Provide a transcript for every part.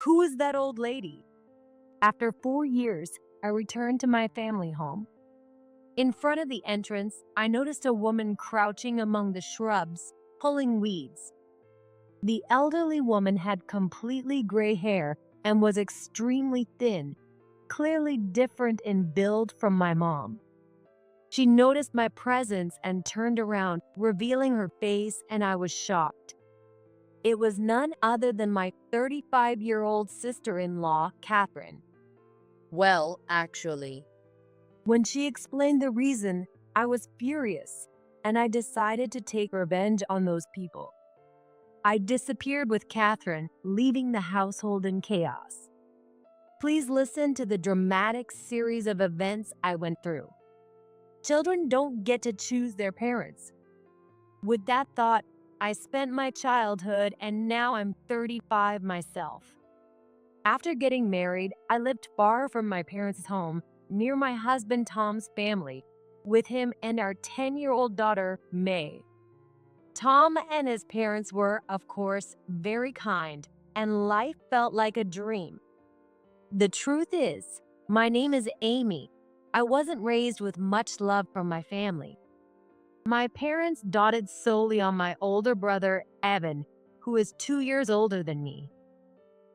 Who is that old lady? After 4 years, I returned to my family home. In front of the entrance, I noticed a woman crouching among the shrubs, pulling weeds. The elderly woman had completely gray hair and was extremely thin, clearly different in build from my mom. She noticed my presence and turned around, revealing her face, and I was shocked. It was none other than my 35-year-old sister-in-law, Catherine. Well, actually, When she explained the reason, I was furious, and I decided to take revenge on those people. I disappeared with Catherine, leaving the household in chaos. Please listen to the dramatic series of events I went through. Children don't get to choose their parents. With that thought, I spent my childhood and now I'm 35 myself. After getting married, I lived far from my parents' home, near my husband Tom's family, with him and our 10-year-old daughter, May. Tom and his parents were, of course, very kind, and life felt like a dream. The truth is, my name is Amy. I wasn't raised with much love from my family. My parents doted solely on my older brother, Evan, who is 2 years older than me.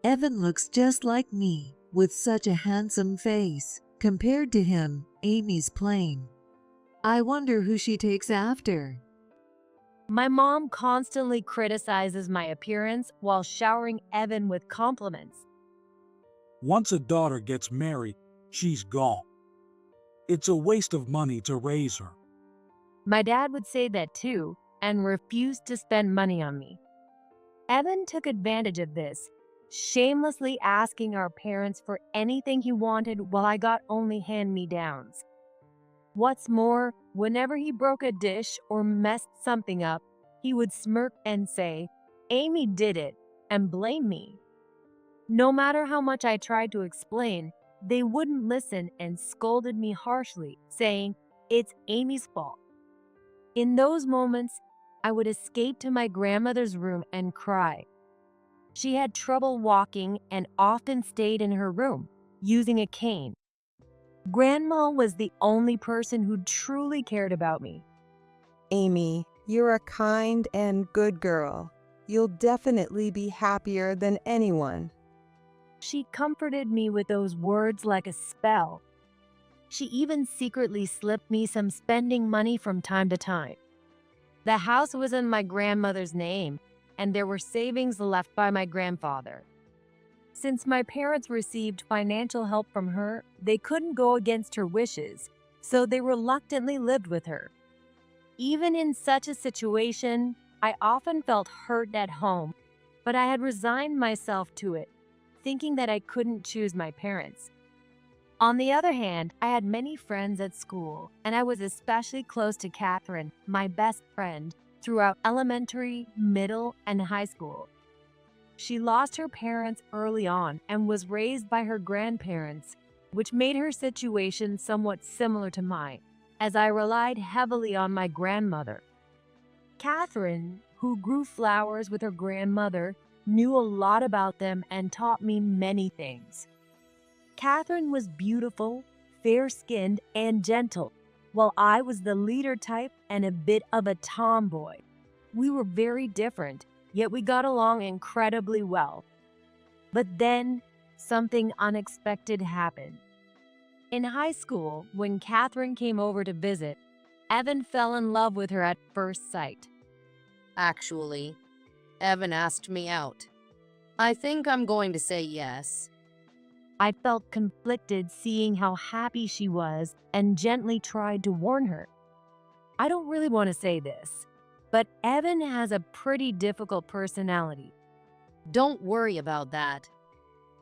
Evan looks just like me, with such a handsome face. Compared to him, Amy's plain. I wonder who she takes after. My mom constantly criticizes my appearance while showering Evan with compliments. Once a daughter gets married, she's gone. It's a waste of money to raise her. My dad would say that too and refused to spend money on me. Evan took advantage of this, shamelessly asking our parents for anything he wanted while I got only hand-me-downs. What's more, whenever he broke a dish or messed something up, he would smirk and say, "Amy did it," and blame me. No matter how much I tried to explain, they wouldn't listen and scolded me harshly, saying, "It's Amy's fault." In those moments, I would escape to my grandmother's room and cry. She had trouble walking and often stayed in her room, using a cane. Grandma was the only person who truly cared about me. Amy, you're a kind and good girl. You'll definitely be happier than anyone. She comforted me with those words like a spell. She even secretly slipped me some spending money from time to time. The house was in my grandmother's name, and there were savings left by my grandfather. Since my parents received financial help from her, they couldn't go against her wishes, so they reluctantly lived with her. Even in such a situation, I often felt hurt at home, but I had resigned myself to it, thinking that I couldn't choose my parents. On the other hand, I had many friends at school, and I was especially close to Catherine, my best friend, throughout elementary, middle, and high school. She lost her parents early on and was raised by her grandparents, which made her situation somewhat similar to mine, as I relied heavily on my grandmother. Catherine, who grew flowers with her grandmother, knew a lot about them and taught me many things. Catherine was beautiful, fair-skinned, and gentle, while I was the leader type and a bit of a tomboy. We were very different, yet we got along incredibly well. But then, something unexpected happened. In high school, when Catherine came over to visit, Evan fell in love with her at first sight. actually, Evan asked me out. I think I'm going to say yes. I felt conflicted seeing how happy she was and gently tried to warn her. I don't really want to say this, but Evan has a pretty difficult personality. Don't worry about that.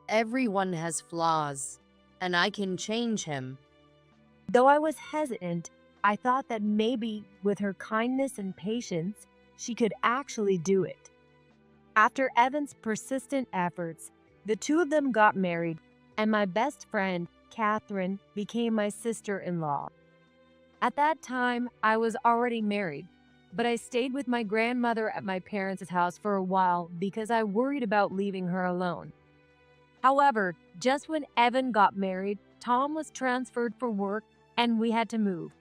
Everyone has flaws, and I can change him. Though I was hesitant, I thought that maybe with her kindness and patience, she could actually do it. After Evan's persistent efforts, the two of them got married, and my best friend, Catherine, became my sister-in-law. At that time, I was already married, but I stayed with my grandmother at my parents' house for a while because I worried about leaving her alone. However, just when Evan got married, Tom was transferred for work and we had to move.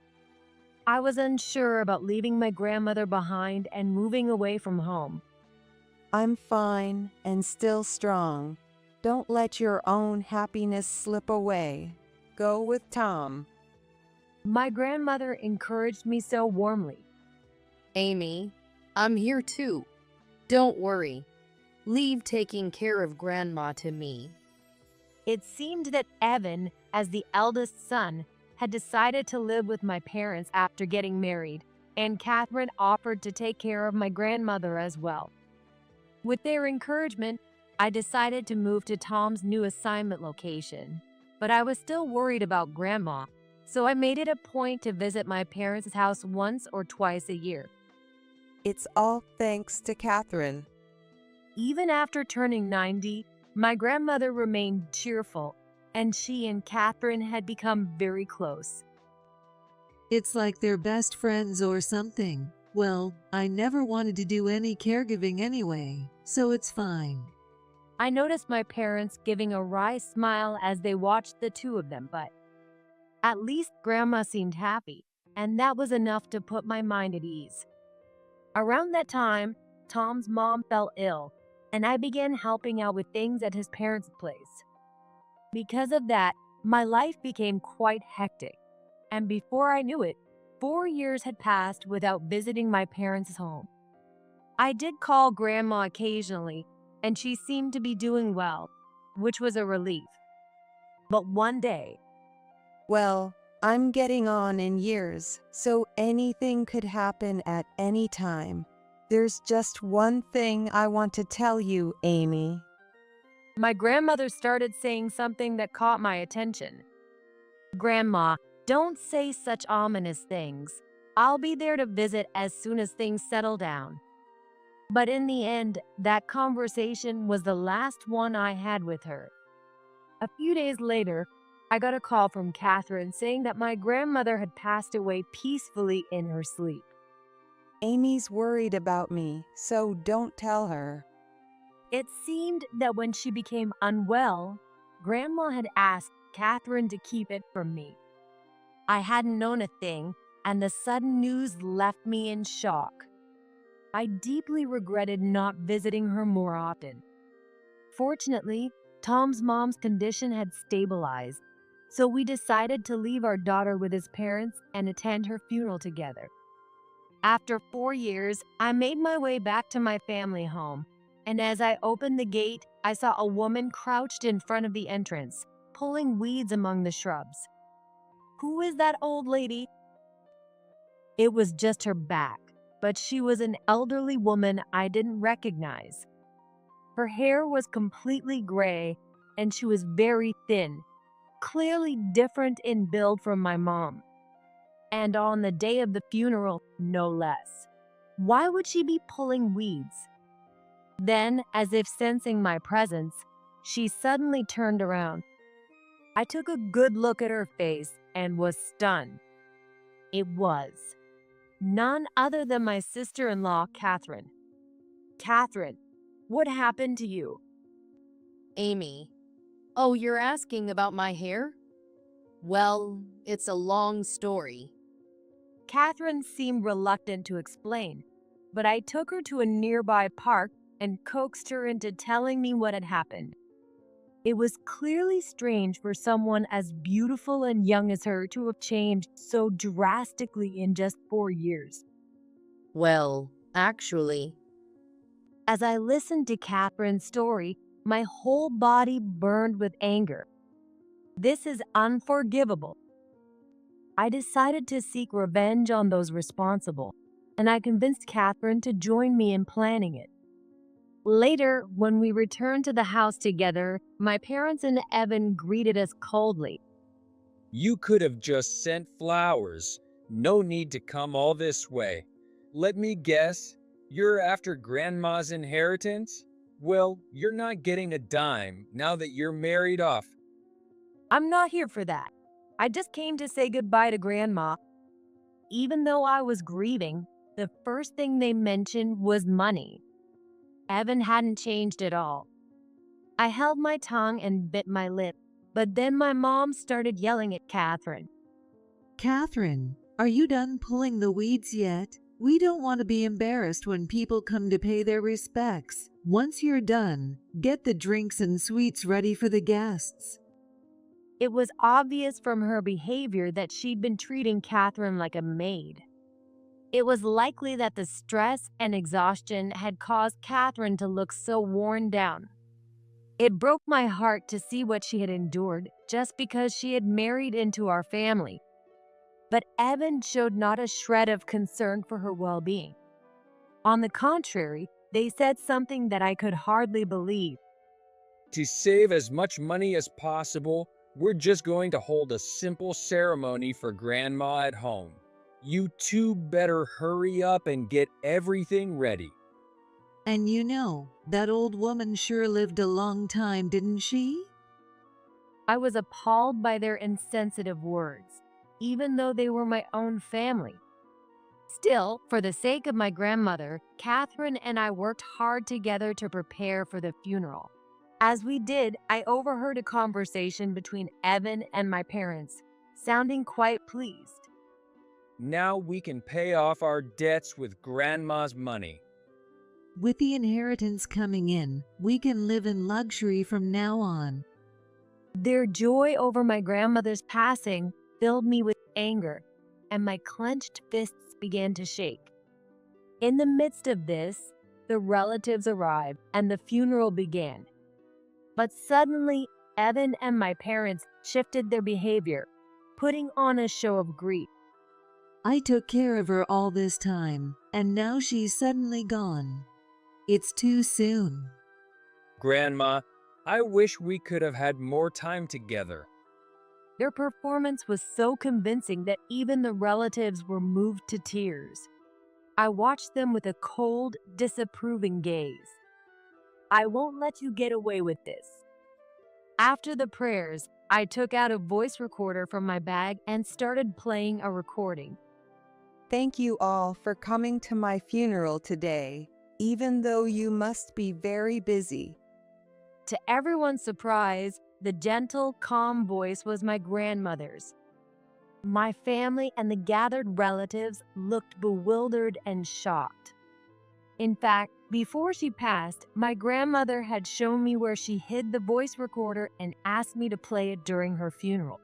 I was unsure about leaving my grandmother behind and moving away from home. I'm fine and still strong. Don't let your own happiness slip away. Go with Tom. My grandmother encouraged me so warmly. Amy, I'm here too. Don't worry. Leave taking care of Grandma to me. It seemed that Evan, as the eldest son, had decided to live with my parents after getting married, and Catherine offered to take care of my grandmother as well. With their encouragement, I decided to move to Tom's new assignment location, but I was still worried about Grandma, so I made it a point to visit my parents' house once or twice a year. It's all thanks to Catherine. Even after turning 90, my grandmother remained cheerful, and she and Catherine had become very close. It's like they're best friends or something. Well, I never wanted to do any caregiving anyway, so it's fine. I noticed my parents giving a wry smile as they watched the two of them, but at least Grandma seemed happy, and that was enough to put my mind at ease. Around that time, Tom's mom fell ill, and I began helping out with things at his parents' place. Because of that, my life became quite hectic, and before I knew it, 4 years had passed without visiting my parents' home. I did call Grandma occasionally, and she seemed to be doing well, which was a relief. But one day, Well, I'm getting on in years, so anything could happen at any time. There's just one thing I want to tell you, Amy. my grandmother started saying something that caught my attention. "Grandma, don't say such ominous things. I'll be there to visit as soon as things settle down." But in the end, that conversation was the last one I had with her. A few days later, I got a call from Catherine saying that my grandmother had passed away peacefully in her sleep. Amy's worried about me, so don't tell her. It seemed that when she became unwell, Grandma had asked Catherine to keep it from me. I hadn't known a thing, and the sudden news left me in shock. I deeply regretted not visiting her more often. Fortunately, Tom's mom's condition had stabilized, so we decided to leave our daughter with his parents and attend her funeral together. After 4 years, I made my way back to my family home, and as I opened the gate, I saw a woman crouched in front of the entrance, pulling weeds among the shrubs. "Who is that old lady?" It was just her back, but she was an elderly woman I didn't recognize. Her hair was completely gray, and she was very thin, clearly different in build from my mom. And on the day of the funeral, no less. Why would she be pulling weeds? Then, as if sensing my presence, she suddenly turned around. I took a good look at her face and was stunned. It was none other than my sister-in-law, Catherine. "Catherine, what happened to you?" Amy. Oh, you're asking about my hair? Well, it's a long story. Catherine seemed reluctant to explain, but I took her to a nearby park and coaxed her into telling me what had happened. It was clearly strange for someone as beautiful and young as her to have changed so drastically in just 4 years. Well, actually, As I listened to Catherine's story, my whole body burned with anger. This is unforgivable. I decided to seek revenge on those responsible, and I convinced Catherine to join me in planning it. Later, when we returned to the house together, my parents and Evan greeted us coldly. You could have just sent flowers. No need to come all this way. Let me guess, you're after Grandma's inheritance? Well, you're not getting a dime now that you're married off. "I'm not here for that. I just came to say goodbye to Grandma." Even though I was grieving, the first thing they mentioned was money. Evan hadn't changed at all. I held my tongue and bit my lip, but then my mom started yelling at Catherine. Catherine, are you done pulling the weeds yet? We don't want to be embarrassed when people come to pay their respects. Once you're done, get the drinks and sweets ready for the guests. It was obvious from her behavior that she'd been treating Catherine like a maid. It was likely that the stress and exhaustion had caused Catherine to look so worn down. It broke my heart to see what she had endured just because she had married into our family. But Evan showed not a shred of concern for her well-being. On the contrary, they said something that I could hardly believe. To save as much money as possible, we're just going to hold a simple ceremony for Grandma at home. You two better hurry up and get everything ready. And you know, that old woman sure lived a long time, didn't she? I was appalled by their insensitive words, even though they were my own family. Still, for the sake of my grandmother, Catherine and I worked hard together to prepare for the funeral. As we did, I overheard a conversation between Evan and my parents, sounding quite pleased. Now we can pay off our debts with Grandma's money. With the inheritance coming in, we can live in luxury from now on. Their joy over my grandmother's passing filled me with anger, and my clenched fists began to shake. In the midst of this, the relatives arrived and the funeral began. But suddenly, Evan and my parents shifted their behavior, putting on a show of grief. I took care of her all this time, and now she's suddenly gone. It's too soon. Grandma, I wish we could have had more time together. Their performance was so convincing that even the relatives were moved to tears. I watched them with a cold, disapproving gaze. I won't let you get away with this. After the prayers, I took out a voice recorder from my bag and started playing a recording. Thank you all for coming to my funeral today, even though you must be very busy. To everyone's surprise, the gentle, calm voice was my grandmother's. My family and the gathered relatives looked bewildered and shocked. In fact, before she passed, my grandmother had shown me where she hid the voice recorder and asked me to play it during her funeral.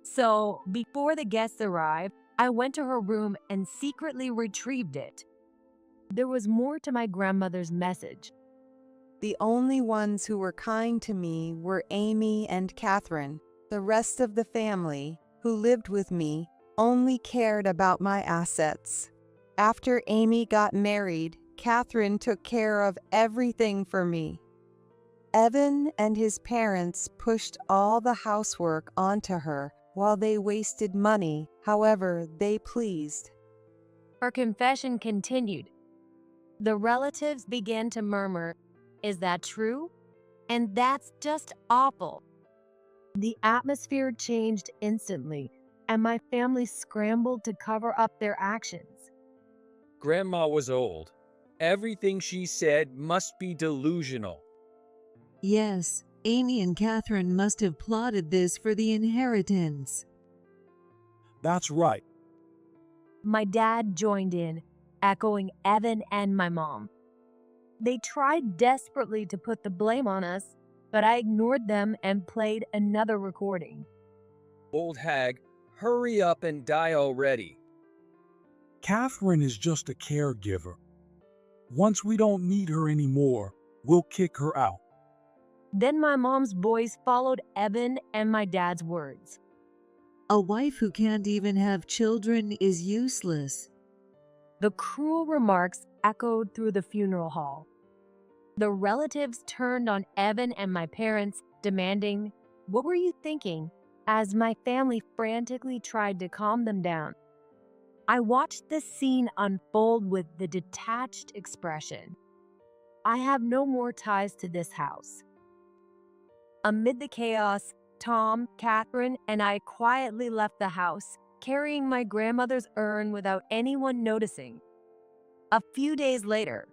So, before the guests arrived, I went to her room and secretly retrieved it. There was more to my grandmother's message. The only ones who were kind to me were Amy and Catherine. The rest of the family, who lived with me, only cared about my assets. After Amy got married, Catherine took care of everything for me. Evan and his parents pushed all the housework onto her while they wasted money however they pleased. Her confession continued. The relatives began to murmur, "Is that true? And that's just awful." The atmosphere changed instantly, and my family scrambled to cover up their actions. Grandma was old. Everything she said must be delusional. Yes, Amy and Catherine must have plotted this for the inheritance. That's right. My dad joined in, echoing Evan and my mom. They tried desperately to put the blame on us, but I ignored them and played another recording. Old hag, hurry up and die already. Catherine is just a caregiver. Once we don't need her anymore, we'll kick her out. Then my mom's voice followed Evan and my dad's words. A wife who can't even have children is useless. The cruel remarks echoed through the funeral hall. The relatives turned on Evan and my parents, demanding, "What were you thinking?" as my family frantically tried to calm them down. I watched this scene unfold with the detached expression. I have no more ties to this house. Amid the chaos, Tom, Catherine, and I quietly left the house, carrying my grandmother's urn without anyone noticing. A few days later,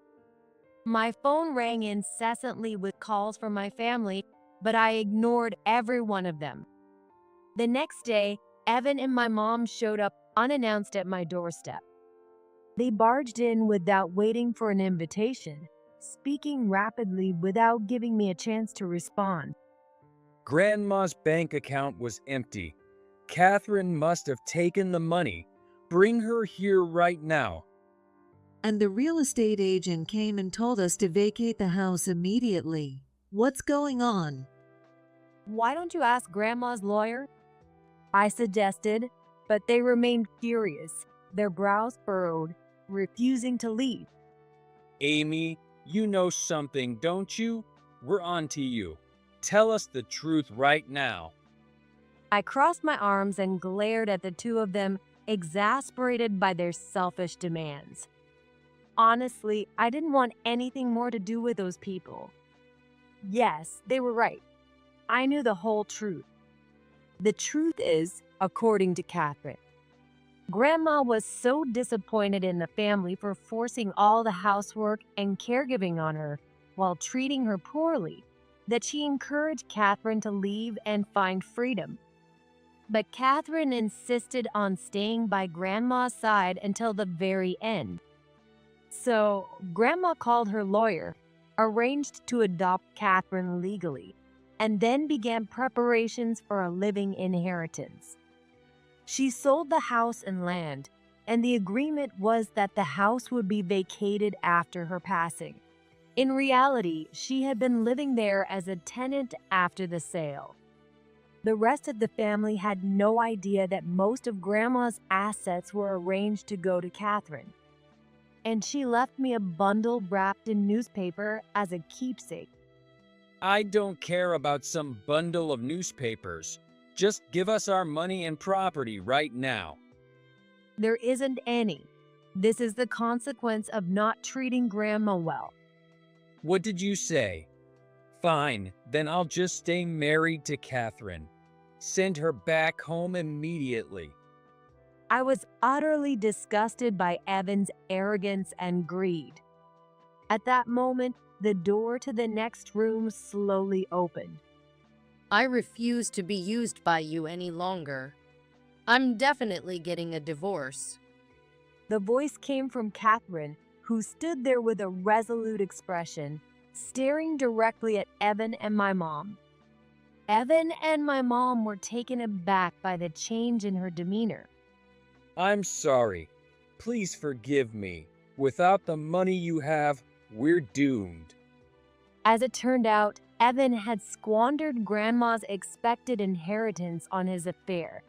My phone rang incessantly with calls from my family, but I ignored every one of them. The next day, Evan and my mom showed up unannounced at my doorstep. They barged in without waiting for an invitation, speaking rapidly without giving me a chance to respond. Grandma's bank account was empty. Catherine must have taken the money. Bring her here right now. And the real estate agent came and told us to vacate the house immediately. What's going on? Why don't you ask Grandma's lawyer? I suggested, but they remained furious, their brows furrowed, refusing to leave. Amy, you know something, don't you? We're on to you. Tell us the truth right now. I crossed my arms and glared at the two of them, exasperated by their selfish demands. Honestly, I didn't want anything more to do with those people. Yes, they were right. I knew the whole truth. The truth is, according to Catherine, Grandma was so disappointed in the family for forcing all the housework and caregiving on her while treating her poorly that she encouraged Catherine to leave and find freedom. But Catherine insisted on staying by Grandma's side until the very end. So, Grandma called her lawyer, arranged to adopt Catherine legally, and then began preparations for a living inheritance. She sold the house and land, and the agreement was that the house would be vacated after her passing. In reality, she had been living there as a tenant after the sale. The rest of the family had no idea that most of Grandma's assets were arranged to go to Catherine, and she left me a bundle wrapped in newspaper as a keepsake. I don't care about some bundle of newspapers. Just give us our money and property right now. There isn't any. This is the consequence of not treating Grandma well. What did you say? Fine, then I'll just stay married to Catherine. Send her back home immediately. I was utterly disgusted by Evan's arrogance and greed. At that moment, the door to the next room slowly opened. I refuse to be used by you any longer. I'm definitely getting a divorce. The voice came from Catherine, who stood there with a resolute expression, staring directly at Evan and my mom. Evan and my mom were taken aback by the change in her demeanor. I'm sorry. Please forgive me. Without the money you have, we're doomed. As it turned out, Evan had squandered Grandma's expected inheritance on his affair,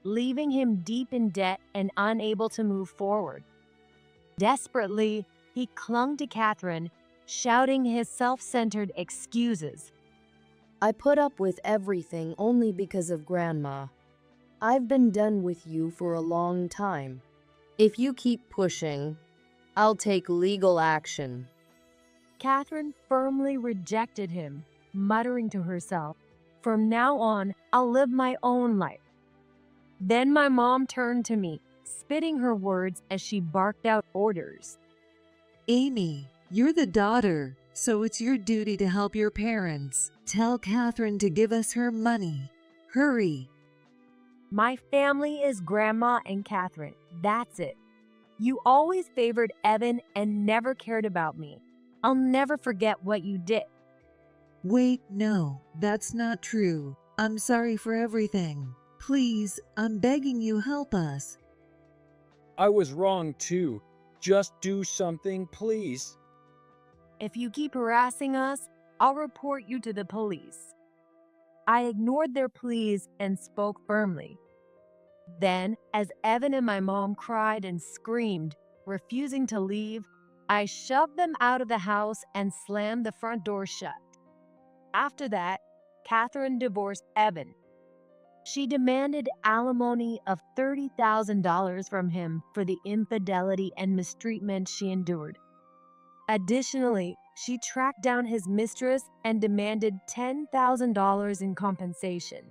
leaving him deep in debt and unable to move forward. Desperately, he clung to Catherine, shouting his self-centered excuses. I put up with everything only because of Grandma. I've been done with you for a long time. If you keep pushing, I'll take legal action. Catherine firmly rejected him, muttering to herself, "From now on, I'll live my own life." Then my mom turned to me, spitting her words as she barked out orders. Amy, you're the daughter, so it's your duty to help your parents. Tell Catherine to give us her money. Hurry. My family is Grandma and Catherine. That's it. You always favored Evan and never cared about me. I'll never forget what you did. Wait, no, that's not true. I'm sorry for everything. Please, I'm begging you, help us. I was wrong too. Just do something, please. If you keep harassing us, I'll report you to the police. I ignored their pleas and spoke firmly. Then, as Evan and my mom cried and screamed, refusing to leave, I shoved them out of the house and slammed the front door shut. After that, Catherine divorced Evan. She demanded alimony of $30,000 from him for the infidelity and mistreatment she endured. Additionally, she tracked down his mistress and demanded $10,000 in compensation.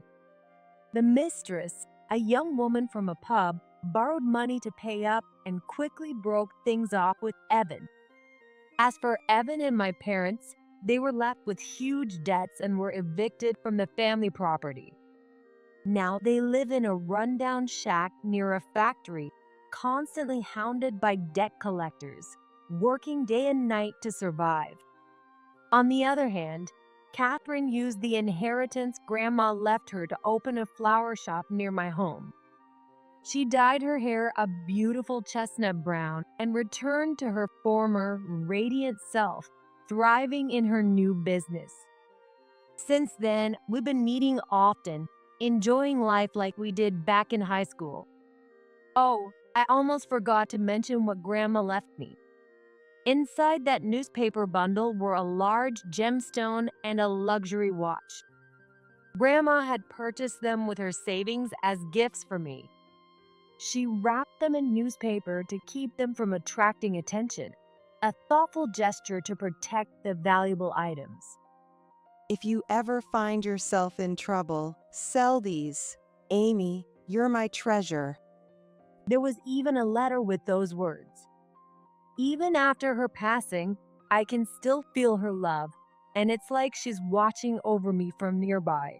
The mistress, a young woman from a pub, borrowed money to pay up and quickly broke things off with Evan. As for Evan and my parents, they were left with huge debts and were evicted from the family property. Now they live in a rundown shack near a factory, constantly hounded by debt collectors, working day and night to survive. On the other hand, Catherine used the inheritance Grandma left her to open a flower shop near my home. She dyed her hair a beautiful chestnut brown and returned to her former radiant self, thriving in her new business. Since then, we've been meeting often, enjoying life like we did back in high school. Oh, I almost forgot to mention what Grandma left me. Inside that newspaper bundle were a large gemstone and a luxury watch. Grandma had purchased them with her savings as gifts for me. She wrapped them in newspaper to keep them from attracting attention, a thoughtful gesture to protect the valuable items. If you ever find yourself in trouble, sell these. Amy, you're my treasure. There was even a letter with those words. Even after her passing, I can still feel her love, and it's like she's watching over me from nearby.